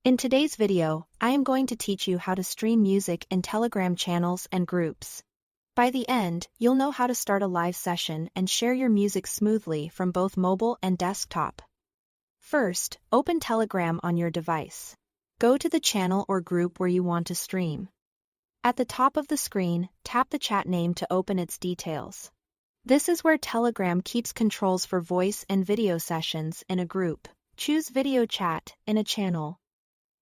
In today's video, I am going to teach you how to stream music in Telegram channels and groups. By the end, you'll know how to start a live session and share your music smoothly from both mobile and desktop. First, open Telegram on your device. Go to the channel or group where you want to stream. At the top of the screen, tap the chat name to open its details. This is where Telegram keeps controls for voice and video sessions in a group. Choose video chat in a channel.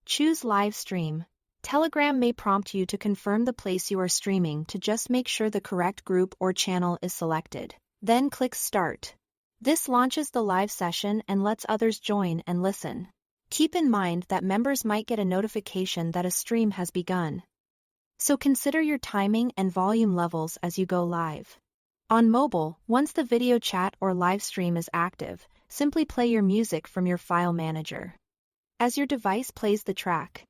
Choose live stream. Telegram may prompt you to confirm the place you are streaming to just make sure the correct group or channel is selected. Then click Start. This launches the live session and lets others join and listen. Keep in mind that members might get a notification that a stream has begun. So consider your timing and volume levels as you go live. On mobile, once the video chat or live stream is active, simply play your music from your file manager. As your device plays the track,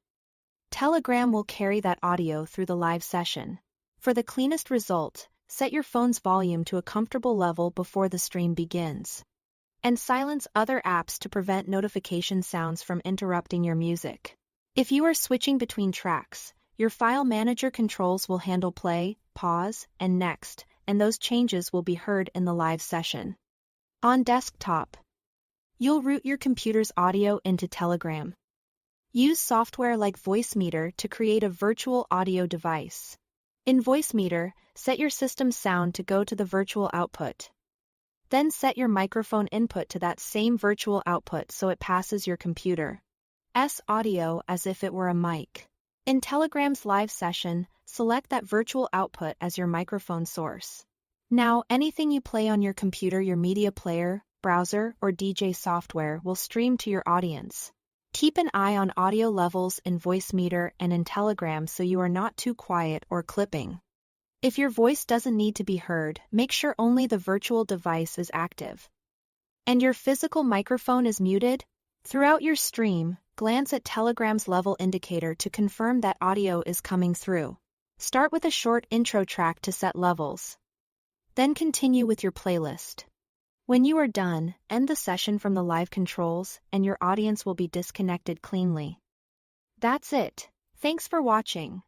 Telegram will carry that audio through the live session. For the cleanest result, set your phone's volume to a comfortable level before the stream begins. And silence other apps to prevent notification sounds from interrupting your music. If you are switching between tracks, your file manager controls will handle play, pause, and next, and those changes will be heard in the live session. On desktop, you'll route your computer's audio into Telegram. Use software like Voicemeeter to create a virtual audio device. In Voicemeeter, set your system's sound to go to the virtual output. Then set your microphone input to that same virtual output so it passes your computer's audio as if it were a mic. In Telegram's live session, select that virtual output as your microphone source. Now, anything you play on your computer, your media player, browser, or DJ software will stream to your audience. Keep an eye on audio levels in Voicemeeter and in Telegram so you are not too quiet or clipping. If your voice doesn't need to be heard, make sure only the virtual device is active. And your physical microphone is muted? Throughout your stream, glance at Telegram's level indicator to confirm that audio is coming through. Start with a short intro track to set levels. Then continue with your playlist. When you are done, end the session from the live controls, and your audience will be disconnected cleanly. That's it. Thanks for watching.